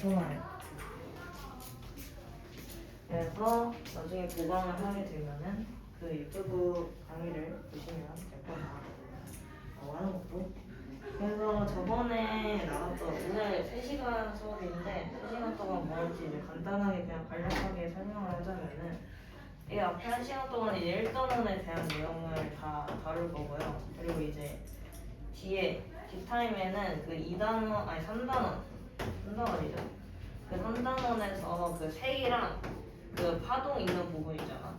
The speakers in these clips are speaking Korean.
엄청나요. 그래서 나중에 보강을 하게 되면은 그 유튜브 강의를 보시면 될 거다 하는 것도. 그래서 저번에 나왔던 오늘 3시간 수업인데 3시간 동안 뭐 할지 이제 간단하게 그냥 간략하게 설명을 하자면은 이 앞에 1시간 동안 이제 1단원에 대한 내용을 다 다룰 거고요. 그리고 이제 뒤에 뒷타임에는 그 2단원 아니 3단원이죠. 그 3단원에서 그 색이랑 그 파동 있는 부분 있잖아.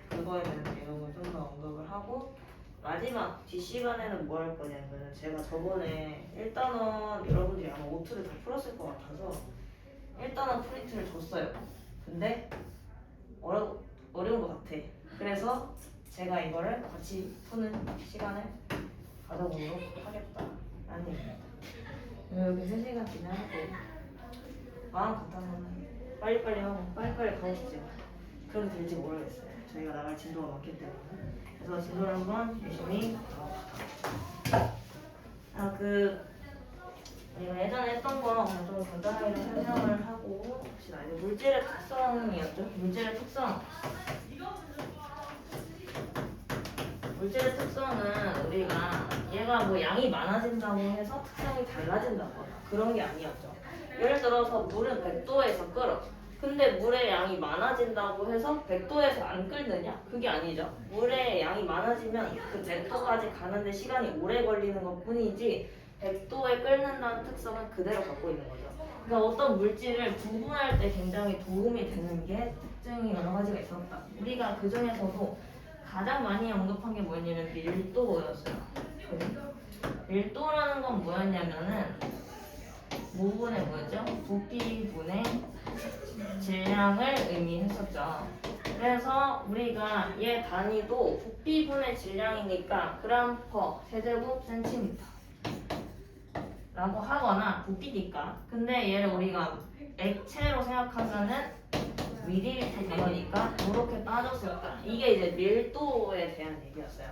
그거에 대한 내용을 좀 더 언급을 하고 마지막 뒷시간에는 뭐 할 거냐면 제가 저번에 1단원 여러분들이 아마 오트를 다 풀었을 것 같아서 1단원 프린트를 줬어요. 근데 어려운 것 같아. 그래서 제가 이거를 같이 푸는 시간을 가져보도록 하겠다라는 얘기입니다. 여기 3시간 지나고 마음 같아서는 빨리빨리 하고 빨리빨리 가고 싶지만 그렇게 될지 모르겠어요. 저희가 나갈 진도가 많기 때문에. 그래서 진도를 한번 열심히 우리가 예전에 했던 거 좀 간단하게 설명을 하고 봅시다. 이제 물질의 특성이었죠. 물질의 특성은 우리가 얘가 뭐 양이 많아진다고 해서 특성이 달라진다거나 그런 게 아니었죠. 예를 들어서 물은 100도에서 끓어. 근데 물의 양이 많아진다고 해서 100도에서 안 끓느냐? 그게 아니죠. 물의 양이 많아지면 그 100도까지 가는데 시간이 오래 걸리는 것 뿐이지 100도에 끓는다는 특성은 그대로 갖고 있는 거죠. 그러니까 어떤 물질을 구분할 때 굉장히 도움이 되는 게 특징이 여러 가지가 있었다. 우리가 그 중에서도 가장 많이 언급한 게 뭐였냐면 밀도였어요. 밀도라는 건 뭐였냐면은 무분의 뭐였죠? 부피분의 질량을 의미했었죠. 그래서 우리가 얘 단위도 부피분의 질량이니까 그램 퍼 세제곱 센티미터 라고 하거나 부피니까. 근데 얘를 우리가 액체로 생각하면은 미리리터 단위니까 이렇게 따졌었다. 이게 이제 밀도에 대한 얘기였어요.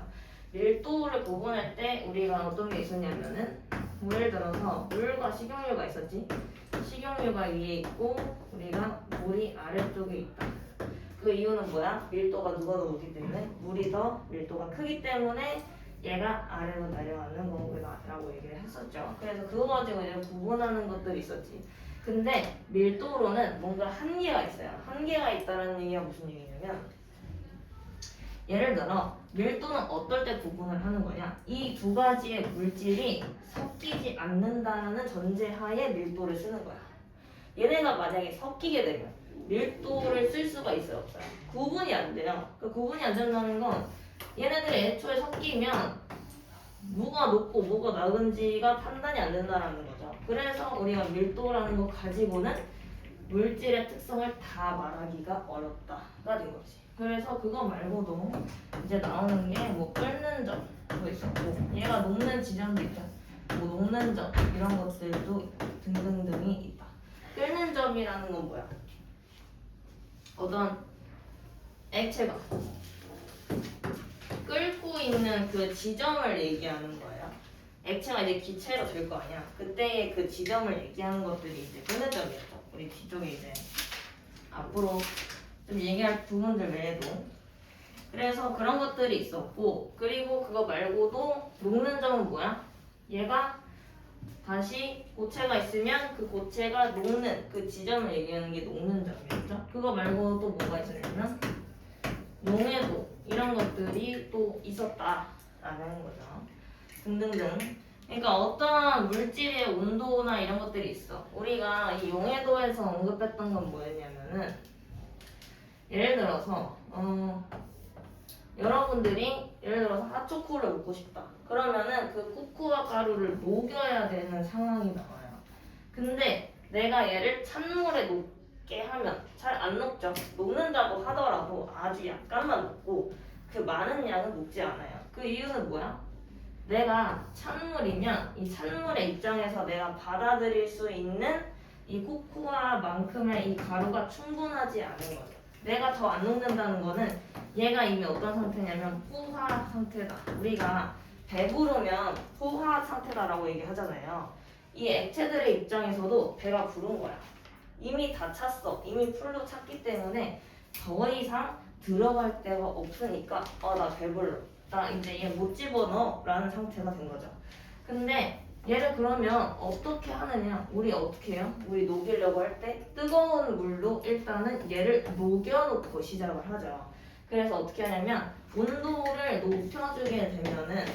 밀도를 구분할 때 우리가 어떤 게 있었냐면은 예를 들어서 물과 식용유가 있었지. 식용유가 위에 있고 우리가 물이 아래쪽에 있다. 그 이유는 뭐야? 밀도가 누가 더 높기 때문에 물이 더 밀도가 크기 때문에 얘가 아래로 내려가는 거구나라고 얘기를 했었죠. 그래서 그거 가지고 이제 구분하는 것들이 있었지. 근데 밀도로는 뭔가 한계가 있어요. 한계가 있다는 얘기가 무슨 얘기냐면 예를 들어 밀도는 어떨 때 구분을 하는 거냐? 이 두 가지의 물질이 섞이지 않는다는 전제하에 밀도를 쓰는 거야. 얘네가 만약에 섞이게 되면 밀도를 쓸 수가 있어요, 없어요? 구분이 안 돼요. 그 구분이 안 된다는 건 얘네들이 애초에 섞이면 뭐가 높고 뭐가 낮은지가 판단이 안 된다는 거죠. 그래서 우리가 밀도라는 거 가지고는 물질의 특성을 다 말하기가 어렵다가 된 거지. 그래서 그거 말고도 이제 나오는 게 뭐 끓는 점도 있었고 얘가 녹는 지점도 있다. 뭐 녹는 점 이런 것들도 등등등이 있다. 끓는 점이라는 건 뭐야? 어떤 액체가 끓고 있는 그 지점을 얘기하는 거예요. 액체가 이제 기체로 될 거 아니야. 그때의 그 지점을 얘기하는 것들이 이제 끓는 점이었죠. 우리 뒤쪽에 이제 앞으로 좀 얘기할 부분들 외에도. 그래서 그런 것들이 있었고, 그리고 그거 말고도 녹는 점은 뭐야? 얘가 다시 고체가 있으면 그 고체가 녹는 그 지점을 얘기하는 게 녹는 점이었죠. 그거 말고 또 뭐가 있었냐면 용해도 이런 것들이 또 있었다라는 거죠. 등등등. 그러니까 어떤 물질의 온도나 이런 것들이 있어. 우리가 이 용해도에서 언급했던 건 뭐였냐면은 예를 들어서 여러분들이 예를 들어서 핫초코를 먹고 싶다. 그러면은 그 코코아 가루를 녹여야 되는 상황이 나와요. 근데 내가 얘를 찬물에 녹게 하면 잘 안 녹죠. 녹는다고 하더라도 아주 약간만 녹고 그 많은 양은 녹지 않아요. 그 이유는 뭐야? 내가 찬물이면 이 찬물의 입장에서 내가 받아들일 수 있는 이 코코아만큼의 이 가루가 충분하지 않은 거죠. 내가 더 안 녹는다는 거는 얘가 이미 어떤 상태냐면 포화 상태다. 우리가 배부르면 포화 상태다라고 얘기하잖아요. 이 액체들의 입장에서도 배가 부른 거야. 이미 다 찼어. 이미 풀로 찼기 때문에 더 이상 들어갈 데가 없으니까 나 배불러. 나 이제 얘 못 집어넣어 라는 상태가 된 거죠. 근데 얘를 그러면 어떻게 하느냐? 우리 어떻게 해요? 우리 녹이려고 할 때 뜨거운 물로 일단은 얘를 녹여놓고 시작을 하죠. 그래서 어떻게 하냐면 온도를 높여주게 되면은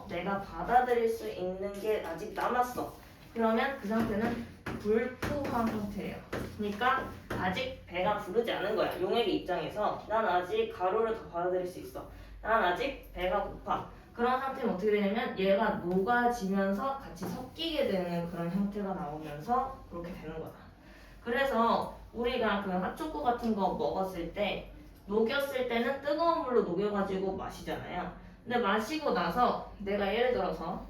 내가 받아들일 수 있는 게 아직 남았어. 그러면 그 상태는 불포화 상태예요. 그러니까 아직 배가 부르지 않은 거야. 용액의 입장에서 난 아직 가루를 더 받아들일 수 있어. 난 아직 배가 고파. 그런 상태는 어떻게 되냐면 얘가 녹아지면서 같이 섞이게 되는 그런 형태가 나오면서 그렇게 되는 거다. 그래서 우리가 그 핫초코 같은 거 먹었을 때 녹였을 때는 뜨거운 물로 녹여가지고 마시잖아요. 근데 마시고 나서 내가 예를 들어서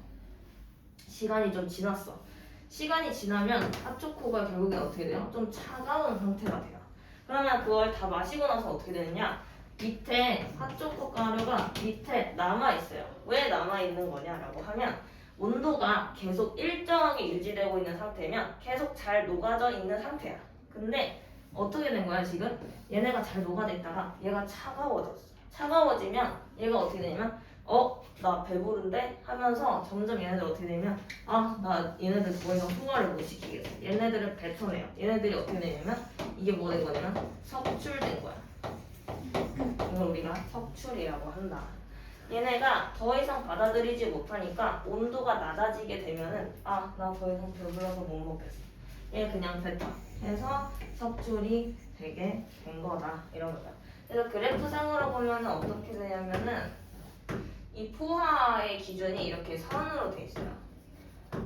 시간이 좀 지났어. 시간이 지나면 핫초코가 결국에 어떻게 돼요? 좀 차가운 상태가 돼요. 그러면 그걸 다 마시고 나서 어떻게 되느냐? 밑에 핫초코 가루가 밑에 남아있어요. 왜 남아있는 거냐라고 하면 온도가 계속 일정하게 유지되고 있는 상태면 계속 잘 녹아져 있는 상태야. 근데 어떻게 된 거야 지금? 얘네가 잘 녹아져 있다가 얘가 차가워졌어. 차가워지면 얘가 어떻게 되냐면 나 배부른데? 하면서 점점 얘네들 어떻게 되냐면 나 얘네들 더 이상 소화를 못 시키겠어. 얘네들을 뱉어내요. 얘네들이 어떻게 되냐면 이게 뭐 된 거냐면 석출된 거야. 이걸 우리가 석출이라고 한다. 얘네가 더 이상 받아들이지 못하니까 온도가 낮아지게 되면은 나 더 이상 배불러서 못 먹겠어. 얘 그냥 뱉어. 해서 석출이 되게 된 거다. 이런 거다. 그래서 그래프상으로 보면은 어떻게 되냐면은 이 포화의 기준이 이렇게 선으로 돼 있어요.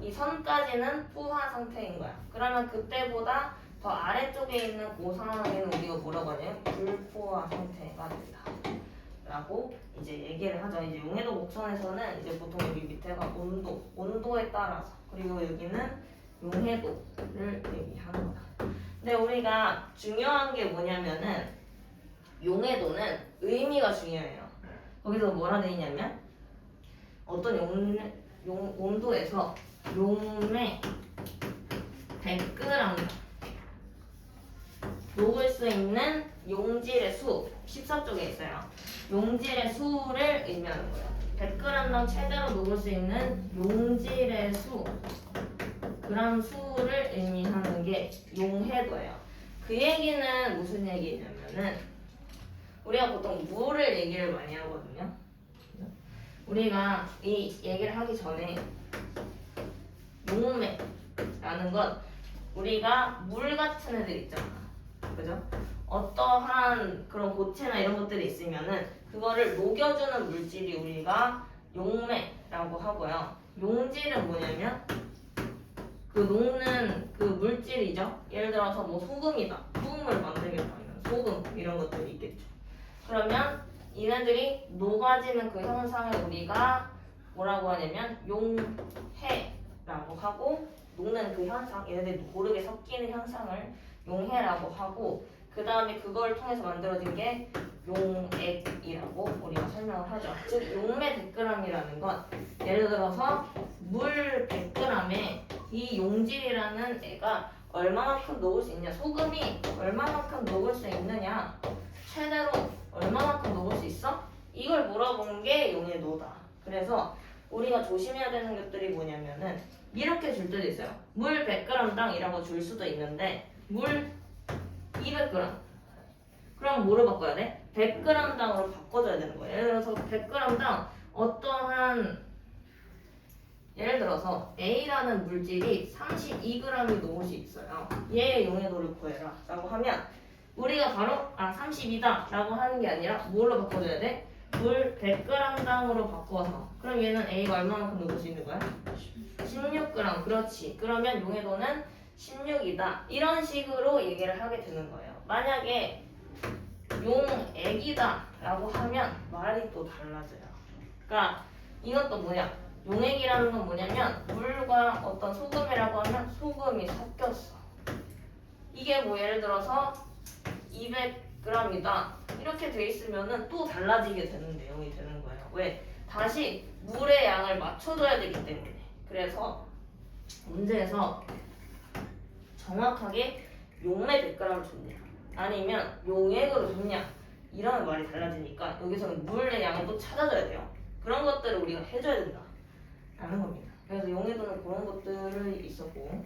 이 선까지는 포화 상태인 거야. 그러면 그때보다 더 아래쪽에 있는 그 상황에는 우리가 뭐라고 하냐면 불포화 상태가 된다 라고 이제 얘기를 하죠. 이제 용해도 목선에서는 이제 보통 여기 밑에가 온도에 따라서, 그리고 여기는 용해도를 얘기하는 거다. 근데 우리가 중요한 게 뭐냐면은 용해도는 의미가 중요해요. 거기서 뭐라 돼 있냐면 어떤 온도에서 용매 100g 녹을 수 있는 용질의 수 14쪽에 있어요. 용질의 수를 의미하는 거예요. 100g당 최대로 녹을 수 있는 용질의 수 그람 수를 의미하는 게 용해도예요. 그 얘기는 무슨 얘기냐면은 우리가 보통 물을 얘기를 많이 하거든요. 우리가 이 얘기를 하기 전에 용매라는 건 우리가 물 같은 애들 있잖아. 그죠? 어떠한 그런 고체나 이런 것들이 있으면은 그거를 녹여주는 물질이 우리가 용매라고 하고요. 용질은 뭐냐면 그 녹는 그 물질이죠. 예를 들어서 뭐 소금이다. 소금을 만들겠다면 소금 이런 것들이 있겠죠. 그러면 얘네들이 녹아지는 그 현상을 우리가 뭐라고 하냐면 용해라고 하고, 녹는 그 현상, 얘네들이 모르게 섞이는 현상을 용해라고 하고, 그 다음에 그걸 통해서 만들어진 게 용액이라고 우리가 설명을 하죠. 즉 용매 100g이라는 건 예를 들어서 물 100g에 이 용질이라는 애가 얼마만큼 녹을 수 있냐, 소금이 얼마만큼 녹을 수 있느냐, 최대로 얼마만큼 녹을 수 있어? 이걸 물어본 게 용해도다. 그래서 우리가 조심해야 되는 것들이 뭐냐면은 이렇게 줄 때도 있어요. 물 100g당 이라고 줄 수도 있는데 물 200g. 그럼 뭐로 바꿔야 돼? 100g당으로 바꿔줘야 되는 거예요. 예를 들어서 100g당 어떠한 예를 들어서 A라는 물질이 32g이 녹을 수 있어요. 얘의 용해도를 구해라 라고 하면 우리가 바로 32다 라고 하는 게 아니라 뭘로 바꿔줘야 돼? 물 100g당으로 바꿔서. 그럼 얘는 A가 얼마만큼 녹을 수 있는 거야? 16g. 그렇지. 그러면 용해도는 16이다. 이런 식으로 얘기를 하게 되는 거예요. 만약에 용액이다 라고 하면 말이 또 달라져요. 그러니까 이것도 뭐냐, 용액이라는 건 뭐냐면 물과 어떤 소금이라고 하면 소금이 섞였어. 이게 뭐 예를 들어서 200g이다 이렇게 돼 있으면은 또 달라지게 되는 내용이 되는 거예요. 왜? 다시 물의 양을 맞춰줘야 되기 때문에. 그래서 문제에서 정확하게 용매 100g을 줬냐 아니면 용액으로 줬냐 이런 말이 달라지니까 여기서는 물의 양을 또 찾아줘야 돼요. 그런 것들을 우리가 해줘야 된다 라는 겁니다. 그래서 용해도는 그런 것들이 있었고,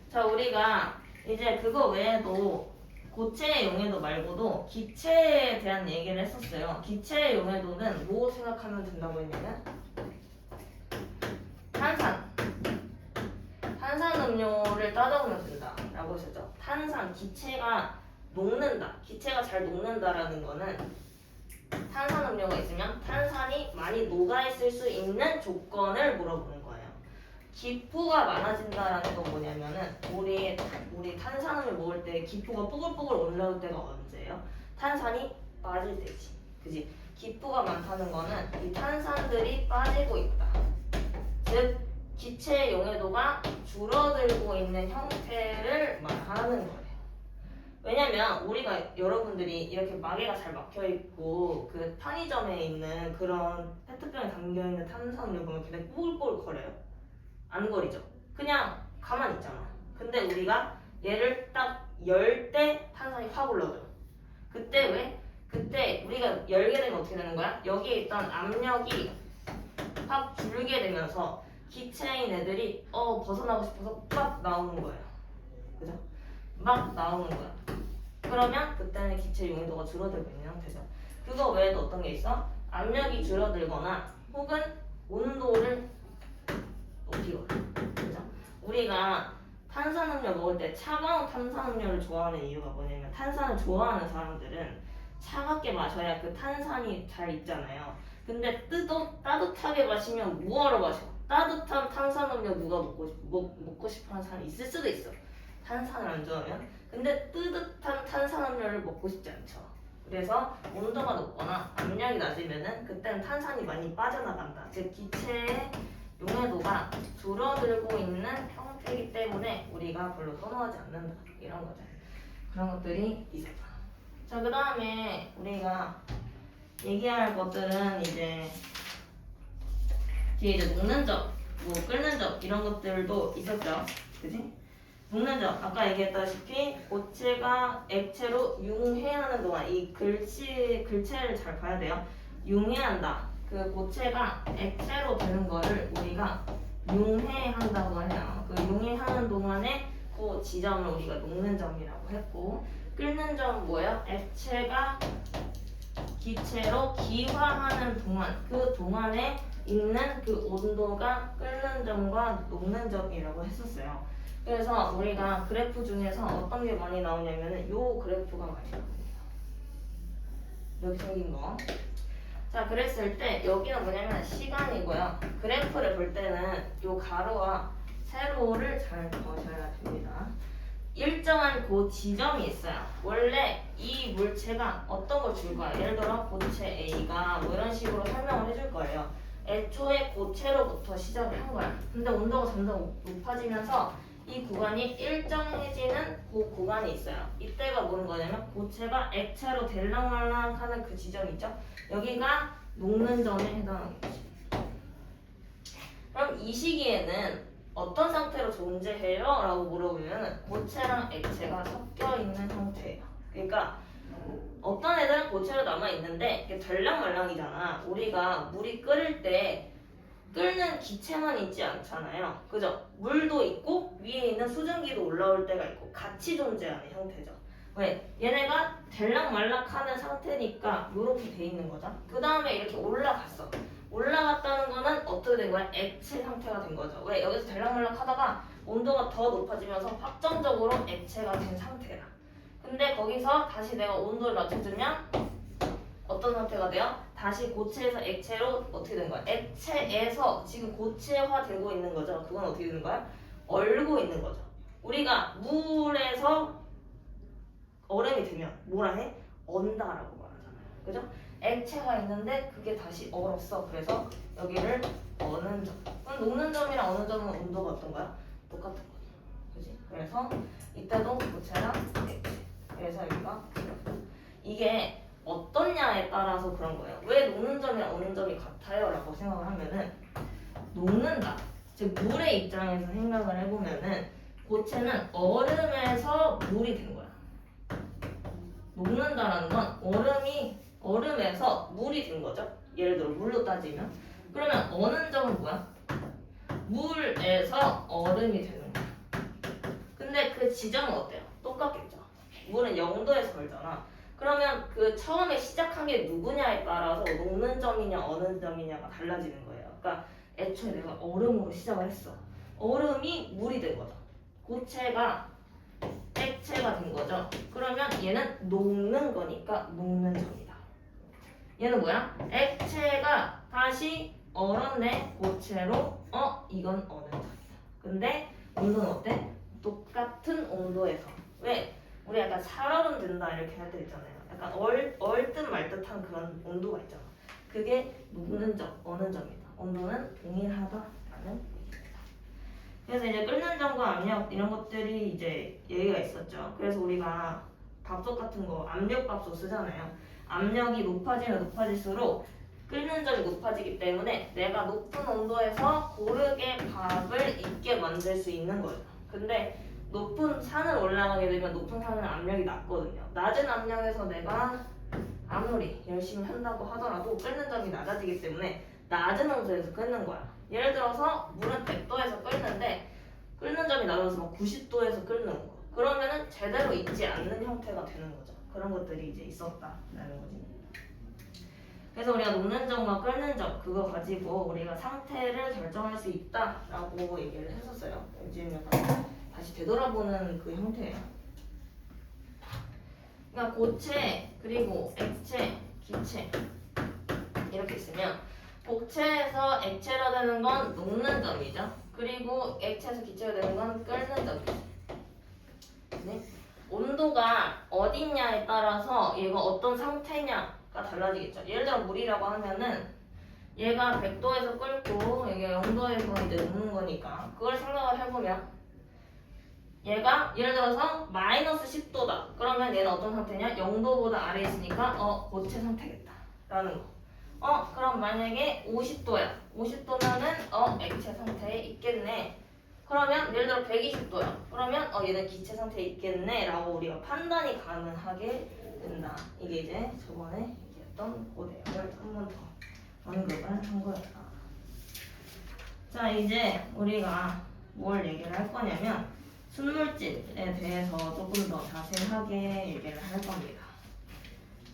자 우리가 이제 그거 외에도 고체의 용해도 말고도 기체에 대한 얘기를 했었어요. 기체의 용해도는 뭐 생각하면 된다고 했냐면 탄산음료를 따져보면 된다 라고 했었죠. 탄산, 기체가 녹는다, 기체가 잘 녹는다라는 거는 탄산음료가 있으면 탄산이 많이 녹아있을 수 있는 조건을 물어보는 거예요. 기포가 많아진다라는 건 뭐냐면은 우리 탄산음료 먹을 때 기포가 뽀글뽀글 올라올 때가 언제예요? 탄산이 빠질 때지, 그지? 기포가 많다는 거는 이 탄산들이 빠지고 있다. 즉 기체의 용해도가 줄어들고 있는 형태를 말하는 거예요. 왜냐면 우리가 여러분들이 이렇게 마개가 잘 막혀있고 그 편의점에 있는 그런 페트병에 담겨있는 탄산음료 보면 걔네 뽀글뽀글 거려요? 안 거리죠? 그냥 가만히 있잖아. 근데 우리가 얘를 딱 열 때 탄산이 확 올라오죠. 그때 왜? 그때 우리가 열게 되면 어떻게 되는 거야? 여기에 있던 압력이 확 줄게 되면서 기체인 애들이 벗어나고 싶어서 막 나오는 거예요. 그죠? 막 나오는 거야. 그러면 그때는 기체 용해도가 줄어들고 있는 형태죠. 그거 외에도 어떤 게 있어? 압력이 줄어들거나 혹은 온도를 높이거나. 그죠? 우리가 탄산음료 먹을 때 차가운 탄산음료를 좋아하는 이유가 뭐냐면 탄산을 좋아하는 사람들은 차갑게 마셔야 그 탄산이 잘 있잖아요. 근데 따뜻하게 마시면 뭐하러 마셔? 따뜻한 탄산음료 누가 먹고 싶어 하는 사람이 있을 수도 있어. 탄산을 안 좋아하면. 근데 뜨뜻한 탄산음료를 먹고 싶지 않죠. 그래서 온도가 높거나 압력이 낮으면은 그때는 탄산이 많이 빠져나간다. 즉 기체의 용해도가 줄어들고 있는 형태이기 때문에 우리가 별로 선호하지 않는다. 이런 거죠. 그런 것들이 있었다. 자, 그 다음에 우리가 얘기할 것들은 이제 뒤에 이제 녹는 점, 뭐 끓는 점 이런 것들도 있었죠. 그지? 녹는 점, 아까 얘기했다시피 고체가 액체로 융해하는 동안 이 글체를 잘 봐야 돼요. 융해한다. 그 고체가 액체로 되는 거를 우리가 융해한다고 해요. 그 융해하는 동안에 그 지점을 우리가 녹는 점이라고 했고, 끓는 점은 뭐예요? 액체가 기체로 기화하는 동안, 그 동안에 있는 그 온도가 끓는 점과 녹는 점이라고 했었어요. 그래서 우리가 그래프 중에서 어떤 게 많이 나오냐면은 요 그래프가 많이 나옵니다. 여기 생긴 거. 자, 그랬을 때 여기는 뭐냐면 시간이고요. 그래프를 볼 때는 요 가로와 세로를 잘 보셔야 됩니다. 일정한 그 지점이 있어요. 원래 이 물체가 어떤 걸 줄 거야. 예를 들어 고체 A가 뭐 이런 식으로 설명을 해줄 거예요. 애초에 고체로부터 시작을 한 거야. 근데 온도가 점점 높아지면서 이 구간이 일정해지는 그 구간이 있어요. 이때가 뭐는 거냐면 고체가 액체로 들락말락하는 그 지점 있죠? 여기가 녹는 점에 해당하는 거지. 그럼 이 시기에는 어떤 상태로 존재해요? 라고 물어보면 고체랑 액체가 섞여 있는 상태예요. 그러니까 어떤 애들은 고체로 남아있는데 이게 들락말락이잖아. 우리가 물이 끓을 때 끓는 기체만 있지 않잖아요. 그죠? 물도 있고 위에 있는 수증기도 올라올 때가 있고 같이 존재하는 형태죠. 왜? 얘네가 들락말락하는 상태니까 이렇게 돼 있는 거죠. 그 다음에 이렇게 올라갔어. 올라갔다는 거는 어떻게 된 거야? 액체 상태가 된 거죠. 왜? 여기서 들락말락 하다가 온도가 더 높아지면서 확정적으로 액체가 된 상태야. 근데 거기서 다시 내가 온도를 낮춰주면 어떤 상태가 돼요? 다시 고체에서 액체로 어떻게 된 거야? 액체에서 지금 고체화 되고 있는 거죠. 그건 어떻게 되는 거야? 얼고 있는 거죠. 우리가 물에서 얼음이 되면 뭐라 해? 언다라고 말하잖아요. 그죠? 액체가 있는데 그게 다시 얼었어. 그래서 여기를 어는 점. 그럼 녹는 점이랑 어는 점은 온도가 어떤 거야? 똑같은 거죠. 그지? 그래서 이때도 고체랑 액체. 그래서 여기가 이게 어떠냐에 따라서 그런 거예요. 왜 녹는 점이랑 어는 점이 같아요? 라고 생각을 하면은 녹는다. 즉 물의 입장에서 생각을 해보면은 고체는 얼음에서 물이 된 거야. 녹는다라는 건 얼음에서 물이 된 거죠. 예를 들어 물로 따지면. 그러면 어는 점은 뭐야? 물에서 얼음이 되는 거야. 근데 그 지점은 어때요? 똑같겠죠. 물은 0도에서 걸잖아. 그러면 그 처음에 시작한 게 누구냐에 따라서 녹는 점이냐 어는 점이냐가 달라지는 거예요. 그러니까 애초에 내가 얼음으로 시작을 했어. 얼음이 물이 된 거죠. 고체가 액체가 된 거죠. 그러면 얘는 녹는 거니까 녹는 점이다. 얘는 뭐야? 액체가 다시 얼었네 고체로. 이건 어는 점이다. 근데 온도는 어때? 똑같은 온도에서. 왜? 우리 약간 살얼음 된다 이렇게 할 때 있잖아요. 약간 얼듯 말듯한 그런 온도가 있잖아. 그게 녹는 점, 어는 점이다. 온도는 동일하다라는 얘기입니다. 그래서 이제 끓는 점과 압력 이런 것들이 이제 얘기가 있었죠. 그래서 우리가 밥솥 같은 거 압력 밥솥 쓰잖아요. 압력이 높아지면 높아질수록 끓는 점이 높아지기 때문에 내가 높은 온도에서 고르게 밥을 익게 만들 수 있는 거예요. 근데 높은 산을 올라가게 되면 높은 산은 압력이 낮거든요. 낮은 압력에서 내가 아무리 열심히 한다고 하더라도 끓는 점이 낮아지기 때문에 낮은 온도에서 끓는 거야. 예를 들어서 물은 100도에서 끓는데 끓는 점이 낮아서 막 90도에서 끓는 거. 그러면은 제대로 익지 않는 형태가 되는 거죠. 그런 것들이 이제 있었다라는 거지. 그래서 우리가 녹는 점과 끓는 점 그거 가지고 우리가 상태를 결정할 수 있다라고 얘기를 했었어요. 지금 약간 다시 되돌아보는 그 형태예요. 그러니까 고체 그리고 액체, 기체 이렇게 있으면 고체에서 액체가 되는 건 녹는 점이죠. 그리고 액체에서 기체가 되는 건 끓는 점이죠. 네? 온도가 어딨냐에 따라서 얘가 어떤 상태냐가 달라지겠죠. 예를 들어 물이라고 하면은 얘가 100도에서 끓고 얘가 0도에서 이제 녹는 거니까 그걸 생각을 해보면 얘가 예를 들어서 마이너스 10도다. 그러면 얘는 어떤 상태냐? 0도보다 아래에 있으니까 고체 상태겠다 라는 거. 그럼 만약에 50도야. 50도면은 액체 상태에 있겠네. 그러면 예를 들어 120도야. 그러면 얘는 기체 상태에 있겠네 라고 우리가 판단이 가능하게 된다. 이게 이제 저번에 얘기했던 그 내용을 한 번 더 언급을 한 거였다. 자, 이제 우리가 뭘 얘기를 할 거냐면 순물질에 대해서 조금 더 자세하게 얘기를 할 겁니다.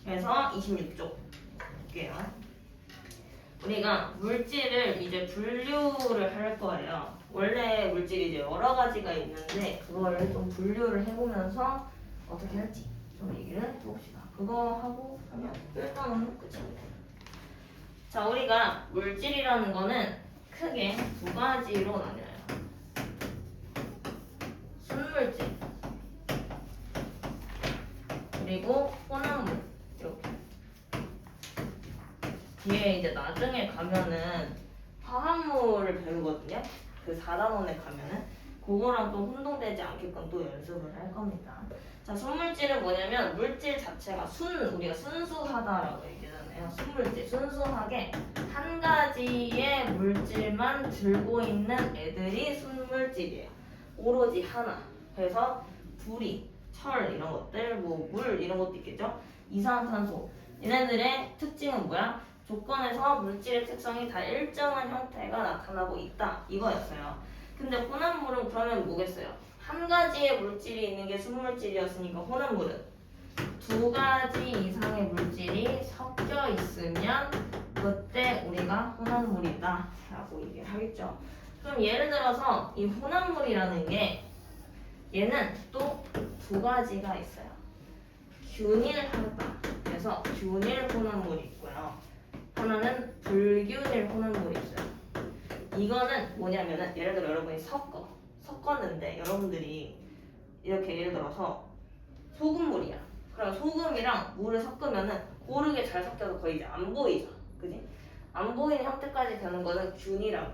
그래서 26쪽 볼게요. 우리가 물질을 이제 분류를 할 거예요. 원래 물질이 이제 여러 가지가 있는데 그거를 좀 분류를 해보면서 어떻게 할지 좀 얘기를 해봅시다. 그거 하고 하면 일단은 끝입니다. 자, 우리가 물질이라는 거는 크게 두 가지로 나뉘어요. 순물질 그리고 혼합물 이렇게. 뒤에 이제 나중에 가면은 화합물을 배우거든요. 그 4단원에 가면은 그거랑 또 혼동되지 않게끔 또 연습을 할 겁니다. 자, 순물질은 뭐냐면 물질 자체가 우리가 순수하다라고 얘기하잖아요. 순물질, 순수하게 한 가지의 물질만 들고 있는 애들이 순물질이에요. 오로지 하나. 그래서 불이, 철 이런 것들, 뭐 물 이런 것도 있겠죠. 이산화탄소. 얘네들의 특징은 뭐야? 조건에서 물질의 특성이 다 일정한 형태가 나타나고 있다. 이거였어요. 근데 혼합물은 그러면 뭐겠어요? 한 가지의 물질이 있는 게 순물질이었으니까 혼합물은 두 가지 이상의 물질이 섞여 있으면 그때 우리가 혼합물이다 라고 얘기를 하겠죠. 그럼 예를 들어서 이 혼합물이라는 게 얘는 또 두 가지가 있어요. 균일하다. 그래서 균일 혼합물이 있고요. 하나는 불균일 혼합물이 있어요. 이거는 뭐냐면은 예를 들어 여러분이 섞었는데 여러분들이 이렇게 예를 들어서 소금물이야. 그럼 소금이랑 물을 섞으면은 고르게 잘 섞여서 거의 이제 안 보이죠. 그지? 안 보이는 형태까지 되는 거는 균이라고.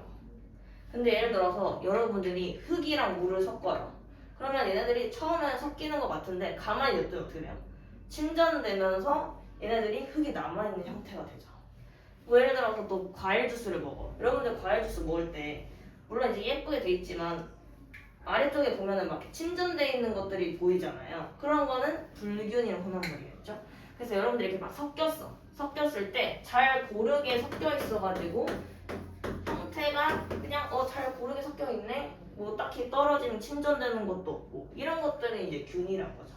근데 예를 들어서 여러분들이 흙이랑 물을 섞어요. 그러면 얘네들이 처음에는 섞이는 것 같은데 가만히 냅두면 어떻게 돼요? 침전되면서 얘네들이 흙이 남아있는 형태가 되죠. 뭐 예를 들어서 또 과일 주스를 먹어. 여러분들 과일 주스 먹을 때 물론 이제 예쁘게 돼 있지만 아래쪽에 보면은 막 침전돼 있는 것들이 보이잖아요. 그런 거는 불균일 혼합물이겠죠. 그래서 여러분들이 이렇게 막 섞였을 때 잘 고르게 섞여 있어가지고 형태가 그냥 잘 고르게 섞여 있네. 뭐 딱히 떨어지는 침전되는 것도 없고 이런 것들은 이제 균이란 거죠.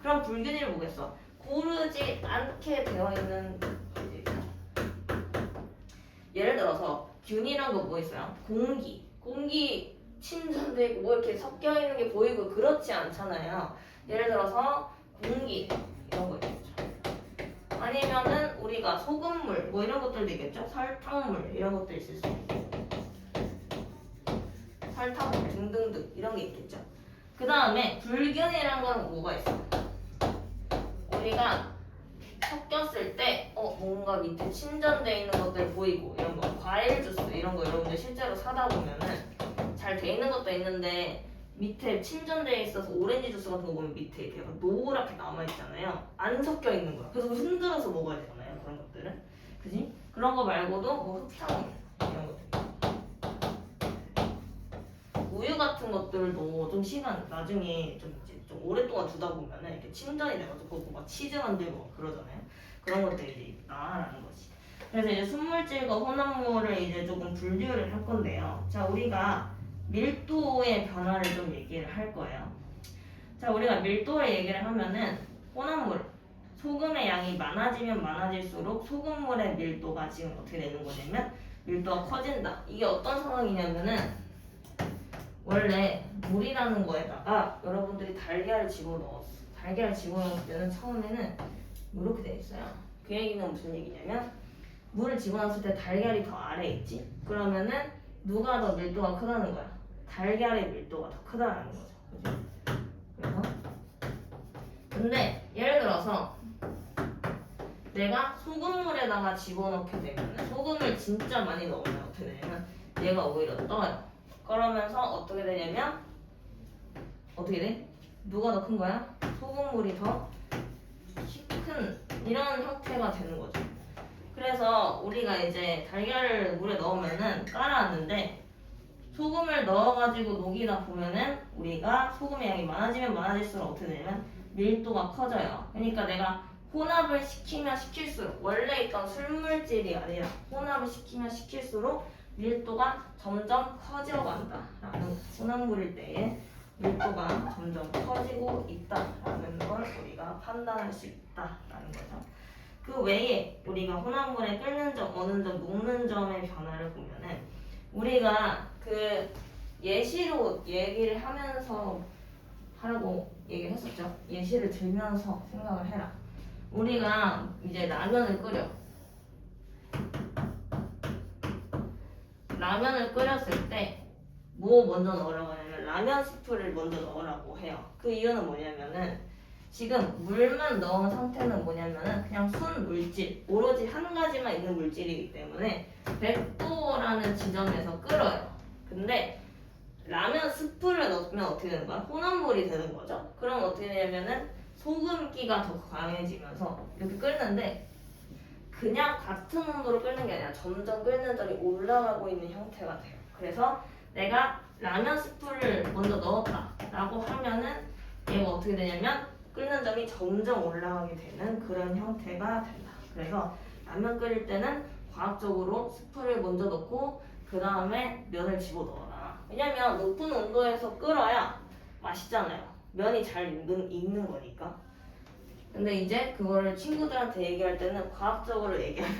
그럼 불균일은 뭐겠어? 고르지 않게 되어 있는 것들이죠. 예를 들어서 균이란 거 뭐 있어요? 공기 침전되고 뭐 이렇게 섞여 있는 게 보이고 그렇지 않잖아요. 예를 들어서 공기 이런 거 있겠죠. 아니면은 우리가 소금물 뭐 이런 것들도 있겠죠. 설탕물 이런 것도 있을 수 있고 설탕물 등등등 이런 게 있겠죠. 그 다음에 불균이란 건 뭐가 있어? 우리가 섞였을 때 뭔가 밑에 침전돼 있는 것들 보이고 이런 거 과일 주스 이런 거 여러분들 실제로 사다 보면은 잘 돼 있는 것도 있는데 밑에 침전돼 있어서 오렌지 주스 같은 거 보면 밑에 이렇게 노랗게 남아 있잖아요. 안 섞여 있는 거야. 그래서 흔들어서 먹어야 되잖아요. 그런 것들은, 그지? 그런 거 말고도 뭐 흑당 이런 것들, 우유 같은 것들도 좀 시간 나중에 좀 이제 좀 오랫동안 두다 보면은 이렇게 침전이 돼가지고 막 치즈 만들고 그러잖아요. 그런 것들이 이제 있다라는 거지. 그래서 이제 순물질과 혼합물을 이제 조금 분류를 할 건데요. 자, 우리가 밀도의 변화를 좀 얘기를 할 거예요. 자, 우리가 밀도를 얘기를 하면은 혼합물, 소금의 양이 많아지면 많아질수록 소금물의 밀도가 지금 어떻게 되는 거냐면 밀도가 커진다. 이게 어떤 상황이냐면은 원래 물이라는 거에다가 여러분들이 달걀을 집어넣었어. 달걀을 집어넣을 때는 처음에는 이렇게 돼 있어요. 그 얘기는 무슨 얘기냐면 물을 집어넣었을 때 달걀이 더 아래에 있지? 그러면은 누가 더 밀도가 크다는 거야? 달걀의 밀도가 더 크다는 거죠. 그죠? 그래서 근데 예를 들어서 내가 소금물에다가 집어넣게 되면 소금을 진짜 많이 넣으면 어떻게 되냐면 얘가 오히려 떠요. 그러면서 어떻게 되냐면 어떻게 돼? 누가 더 큰 거야? 소금물이 더 큰 이런 형태가 되는 거죠. 그래서 우리가 이제 달걀을 물에 넣으면은 깔아놨는데 소금을 넣어가지고 녹이다 보면은 우리가 소금의 양이 많아지면 많아질수록 어떻게 되냐면 밀도가 커져요. 그러니까 내가 혼합을 시키면 시킬수록 원래 있던 술물질이 아니라 혼합을 시키면 시킬수록 밀도가 점점 커져간다라는 혼합물일 때에 밀도가 점점 커지고 있다라는 걸 우리가 판단할 수 있다라는 거죠. 그 외에 우리가 혼합물의 끓는 점, 어는 점, 녹는 점의 변화를 보면은 우리가 그 예시로 얘기를 하면서 하라고 얘기를 했었죠. 예시를 들면서 생각을 해라. 우리가 이제 라면을 끓여. 라면을 끓였을 때 뭐 먼저 넣으라고 하냐면 라면 스프를 먼저 넣으라고 해요. 그 이유는 뭐냐면은 지금 물만 넣은 상태는 뭐냐면은 그냥 순 물질, 오로지 한 가지만 있는 물질이기 때문에 100도라는 지점에서 끓어요. 근데 라면 스프를 넣으면 어떻게 되는 거야? 혼합물이 되는 거죠. 그럼 어떻게 되냐면은 소금기가 더 강해지면서 이렇게 끓는데 그냥 같은 온도로 끓는 게 아니라 점점 끓는 점이 올라가고 있는 형태가 돼요. 그래서 내가 라면 스프를 먼저 넣었다 라고 하면은 얘가 어떻게 되냐면 끓는 점이 점점 올라가게 되는 그런 형태가 된다. 그래서 라면 끓일 때는 과학적으로 스프를 먼저 넣고 그 다음에 면을 집어넣어라. 왜냐면 높은 온도에서 끓어야 맛있잖아요. 면이 잘 익는 거니까. 근데 이제 그거를 친구들한테 얘기할 때는 과학적으로 얘기하면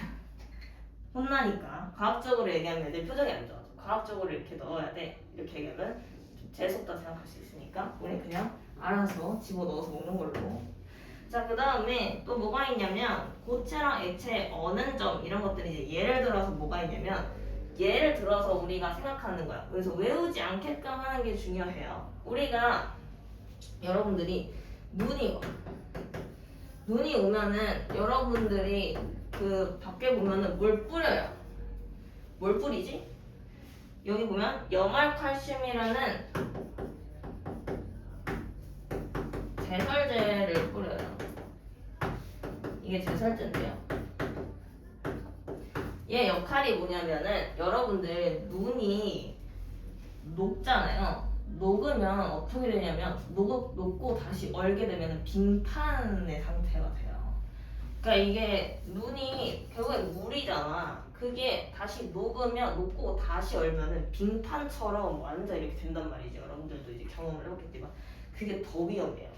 혼나니까 과학적으로 얘기하면 애들 표정이 안 좋아져. 과학적으로 이렇게 넣어야 돼. 이렇게 얘기하면 좀 재수없다 생각할 수 있으니까 우리 그냥 알아서 집어넣어서 먹는 걸로. 자, 그 다음에 또 뭐가 있냐면 고체랑 액체의 어는 점 이런 것들이 이제 예를 들어서 뭐가 있냐면 예를 들어서 우리가 생각하는 거야. 그래서 외우지 않게끔 하는 게 중요해요. 우리가 여러분들이 눈이 오면은 여러분들이 그 밖에 보면은 뭘 뿌려요. 뭘 뿌리지? 여기 보면 염알칼슘이라는 제설제를 뿌려요. 이게 제설제인데요. 얘 역할이 뭐냐면은 여러분들 눈이 녹잖아요. 녹으면 어떻게 되냐면 녹고 다시 얼게 되면 빙판의 상태가 돼요. 그러니까 이게 눈이 결국엔 물이잖아. 그게 다시 녹고 다시 얼면은 빙판처럼 완전 이렇게 된단 말이죠. 여러분들도 이제 경험을 해봤겠지만 그게 더 위험해요.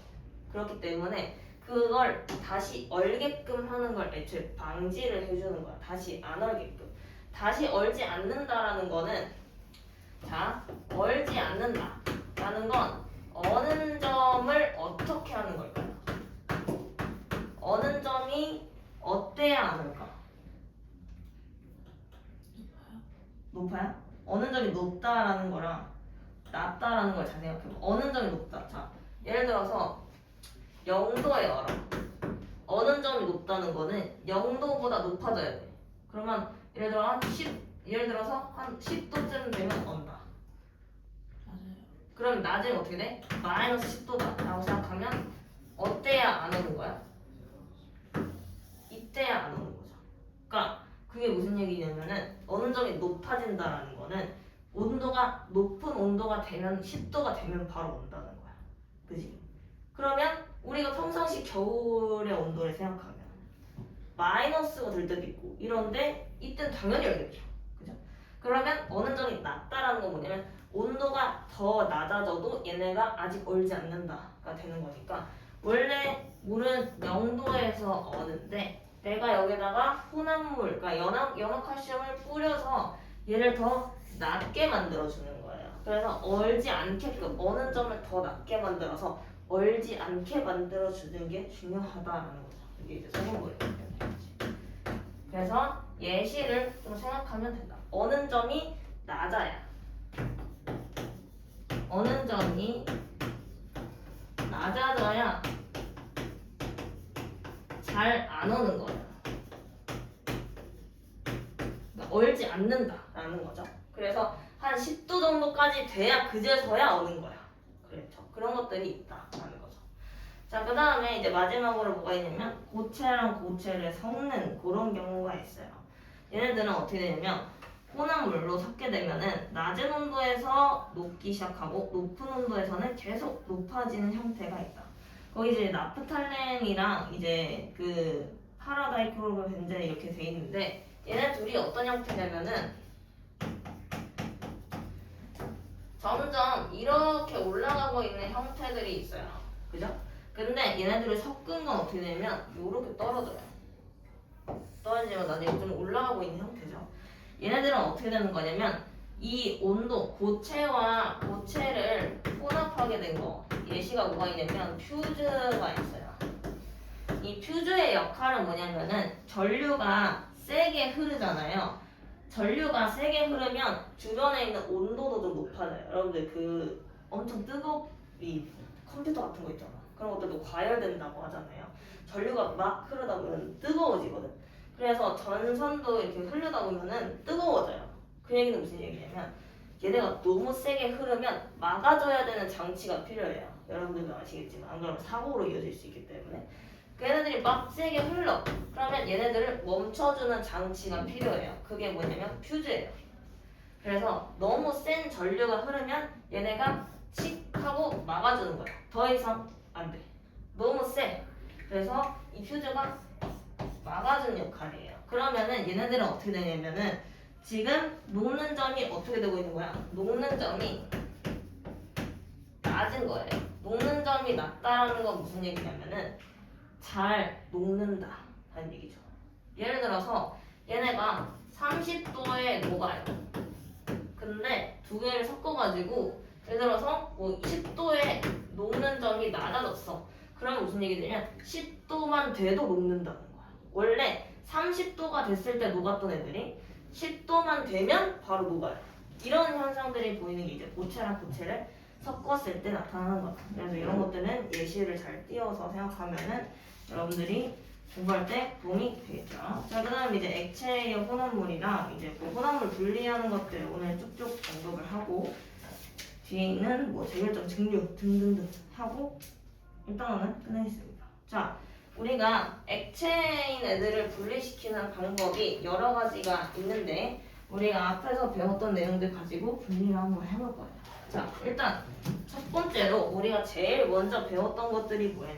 그렇기 때문에 그걸 다시 얼게끔 하는 걸 애초에 방지를 해주는 거야. 다시 안 얼게끔. 다시 얼지 않는다라는 거는, 자, 얼지 않는다라는 건 어는 점을 어떻게 하는 걸까요? 어는 점이 어때야 안 올까? 높아요? 어는 점이 높다라는 거랑 낮다라는 걸 잘 생각해봐. 어는 점이 높다. 자, 예를 들어서 0도에 얼어. 어는 점이 높다는 거는 0도보다 높아져야 돼. 그러면 예를 들어서 한 10도쯤 되면 온다. 맞아요. 그럼 낮에는 어떻게 돼? 마이너스 10도다 라고 생각하면 어때야 안 오는 거야? 이때야 안 오는 거죠. 그러니까 그게 무슨 얘기냐면은 어느 점이 높아진다라는 거는 높은 온도가 되면 10도가 되면 바로 온다는 거야. 그지? 그러면 우리가 평상시 겨울의 온도를 생각하면 마이너스가 될 때도 있고 이런데 이때는 당연히 열겠죠. 그죠? 그러면 어느 점이 낮다라는 건 뭐냐면 온도가 더 낮아져도 얘네가 아직 얼지 않는다가 되는 거니까 원래 물은 0도에서 어는데 내가 여기다가 혼합물, 그러니까 연합칼슘을 뿌려서 얘를 더 낮게 만들어주는 거예요. 그래서 얼지 않게끔 어는 점을 더 낮게 만들어서 얼지 않게 만들어주는 게 중요하다라는 거죠. 이게 이제 소금물이에요. 그래서 예시를 좀 생각하면 된다. 어는 점이 낮아야, 어는 점이 낮아져야 잘 안 오는 거예요. 그러니까 얼지 않는다라는 거죠. 그래서 한 10도 정도까지 돼야 그제서야 오는 거야. 그렇죠. 그런 것들이 있다라는 거죠. 자, 그 다음에 이제 마지막으로 뭐가 있냐면 고체랑 고체를 섞는 그런 경우가 있어요. 얘네들은 어떻게 되냐면 혼합물로 섞게 되면은 낮은 온도에서 녹기 시작하고 높은 온도에서는 계속 높아지는 형태가 있다. 거기 이제 나프탈렌이랑 이제 그 파라다이크로벤젠 이렇게 돼 있는데 얘네 둘이 어떤 형태냐면은 점점 이렇게 올라가고 있는 형태들이 있어요. 그죠? 근데 얘네들을 섞은 건 어떻게 되냐면 요렇게 떨어져요. 떨어지면 나중에 좀 올라가고 있는 형태죠. 얘네들은 어떻게 되는 거냐면 이 온도, 고체와 고체를 혼합하게 된 거, 예시가 뭐가 있냐면 퓨즈가 있어요. 이 퓨즈의 역할은 뭐냐면은 전류가 세게 흐르잖아요. 전류가 세게 흐르면 주변에 있는 온도도 좀 높아져요. 여러분들 그 엄청 이 컴퓨터 같은 거 있잖아. 그런 것들도 과열된다고 하잖아요. 전류가 막 흐르다 보면 뜨거워지거든. 그래서 전선도 이렇게 흐르다 보면은 뜨거워져요. 그 얘기는 무슨 얘기냐면 얘네가 너무 세게 흐르면 막아줘야 되는 장치가 필요해요. 여러분들도 아시겠지만 안 그러면 사고로 이어질 수 있기 때문에 얘네들이 막 세게 흘러. 그러면 얘네들을 멈춰주는 장치가 필요해요. 그게 뭐냐면 퓨즈예요. 그래서 너무 센 전류가 흐르면 얘네가 칙 하고 막아주는 거야. 더 이상 안 돼. 너무 세. 그래서 이 퓨즈가 막아주는 역할이에요. 그러면은 얘네들은 어떻게 되냐면은 지금 녹는 점이 어떻게 되고 있는 거야? 녹는 점이 낮은 거예요. 녹는 점이 낮다라는 건 무슨 얘기냐면은 잘 녹는다 하는 얘기죠. 예를 들어서 얘네가 30도에 녹아요. 근데 두 개를 섞어가지고 예를 들어서 뭐 10도에 녹는 점이 낮아졌어. 그러면 무슨 얘기냐면 10도만 돼도 녹는다는 거야. 원래 30도가 됐을 때 녹았던 애들이 10도만 되면 바로 녹아요. 이런 현상들이 보이는 게 이제 고체랑 고체를 섞었을 때 나타나는 거다. 그래서 이런 것들은 예시를 잘 띄워서 생각하면은 여러분들이 공부할 때 도움이 되겠죠. 자, 그 다음 이제 액체의 혼합물이랑 이제 그 혼합물 분리하는 것들 오늘 쭉쭉 언급을 하고 뒤에 있는 뭐 재결정 증류 등등등 하고 일단은 끝내겠습니다. 자, 우리가 액체인 애들을 분리시키는 방법이 여러 가지가 있는데 우리가 앞에서 배웠던 내용들 가지고 분리를 한번 해볼 거예요. 자, 일단 첫 번째로 우리가 제일 먼저 배웠던 것들이 뭐였냐?